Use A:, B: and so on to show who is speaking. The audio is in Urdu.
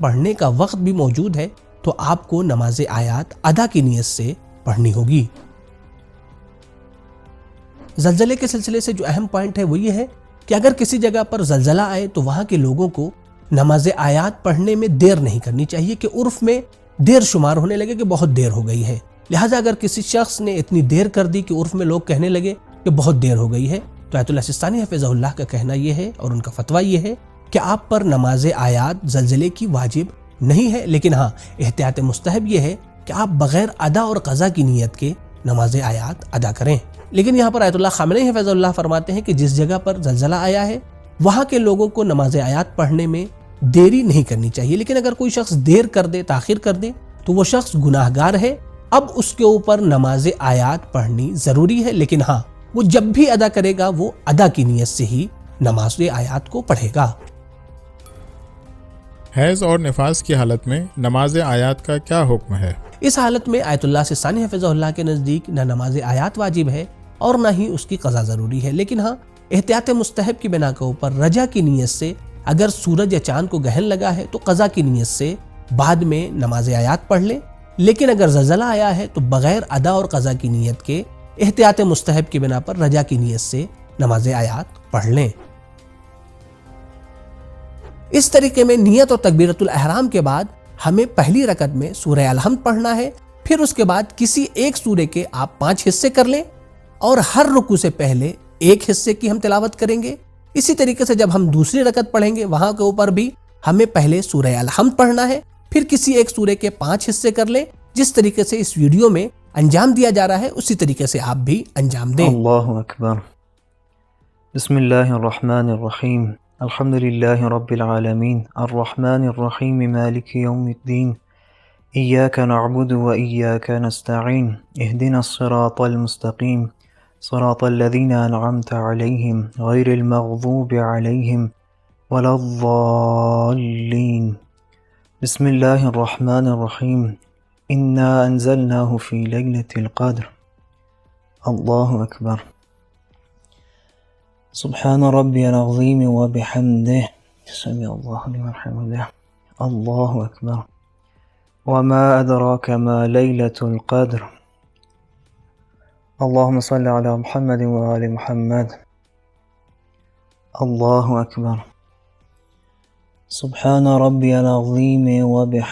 A: پڑھنے کا وقت بھی موجود ہے تو آپ کو نماز آیات ادا کی نیت سے پڑھنی ہوگی۔ زلزلے کے سلسلے سے جو اہم پوائنٹ ہے وہ یہ ہے کہ اگر کسی جگہ پر زلزلہ آئے تو وہاں کے لوگوں کو نماز آیات پڑھنے میں دیر نہیں کرنی چاہیے کہ عرف میں دیر شمار ہونے لگے کہ بہت دیر ہو گئی ہے۔ لہٰذا اگر کسی شخص نے اتنی دیر کر دی کہ عرف میں لوگ کہنے لگے کہ بہت دیر ہو گئی ہے تو آیت اللہ سستانی حفظہ اللہ کا کہنا یہ ہے اور ان کا فتویٰ یہ ہے کہ آپ پر نماز آیات زلزلے کی واجب نہیں ہے، لیکن ہاں احتیاط مستحب یہ ہے کہ آپ بغیر ادا اور قضا کی نیت کے نماز آیات ادا کریں۔ لیکن یہاں پر آیت اللہ خامنئی حفظہ اللہ فرماتے ہیں کہ جس جگہ پر زلزلہ آیا ہے وہاں کے لوگوں کو نماز آیات پڑھنے میں دیری نہیں کرنی چاہیے، لیکن اگر کوئی شخص دیر کر دے، تاخیر کر دے تو وہ شخص گناہ گار ہے۔ اب اس کے اوپر نماز آیات پڑھنی ضروری ہے، لیکن ہاں وہ جب بھی ادا کرے گا وہ ادا کی نیت سے ہی نماز آیات کو پڑھے گا۔
B: حیض اور نفاس کی حالت میں نماز آیات کا کیا حکم ہے؟
A: اس حالت میں آیت اللہ سستانی حفظہ اللہ کے نزدیک نہ نماز آیات واجب ہے اور نہ ہی اس کی قضا ضروری ہے، لیکن ہاں احتیاط مستحب کی بنا کے اوپر رجا کی نیت سے اگر سورج یا چاند کو گرہن لگا ہے تو قضا کی نیت سے بعد میں نماز آیات پڑھ لے، لیکن اگر زلزلہ آیا ہے تو بغیر ادا اور قضا کی نیت کے احتیاط مستحب کی بنا پر رجا کی نیت سے نماز آیات پڑھ لیں۔ اس طریقے میں نیت اور تکبیرۃ الاحرام کے بعد ہمیں پہلی رکعت میں سورہ الحمد پڑھنا ہے، پھر اس کے بعد کسی ایک سورے کے آپ 5 حصے کر لیں اور ہر رکوع سے پہلے ایک حصے کی ہم تلاوت کریں گے۔ اسی طریقے سے جب ہم دوسری رکعت پڑھیں گے وہاں کے اوپر بھی ہمیں پہلے سورہ الحمد پڑھنا ہے، پھر کسی ایک سورے کے 5 حصے کر لیں۔ جس طریقے سے اس ویڈیو میں انجام دیا جا رہا ہے اسی طریقے سے آپ بھی انجام دیں۔
C: اللہ اکبر۔ بسم اللہ الرحمن الرحیم، الحمد للہ رب العالمین، الرحمن الرحیم، مالک یوم الدین، ایاک نعبد و ایاک نستعین، اہدنا الصراط المستقیم، صراط الذین انعمت علیہم غیر المغضوب علیہم ولا الضالین۔ بسم اللہ الرحمن الرحیم، انا انزلناہ فی لیلۃ القدر۔ اللہ اکبر۔ سبحان ربی العظیم و بحمدہ، سمع اللہ لمن حمدہ۔ اللہ اکبر۔ وما ادراک ما لیلۃ القدر۔ اللہم صل علی محمد و آل محمد۔ اللہ اکبر۔ سبحان ربی العظیم و بحمدہ۔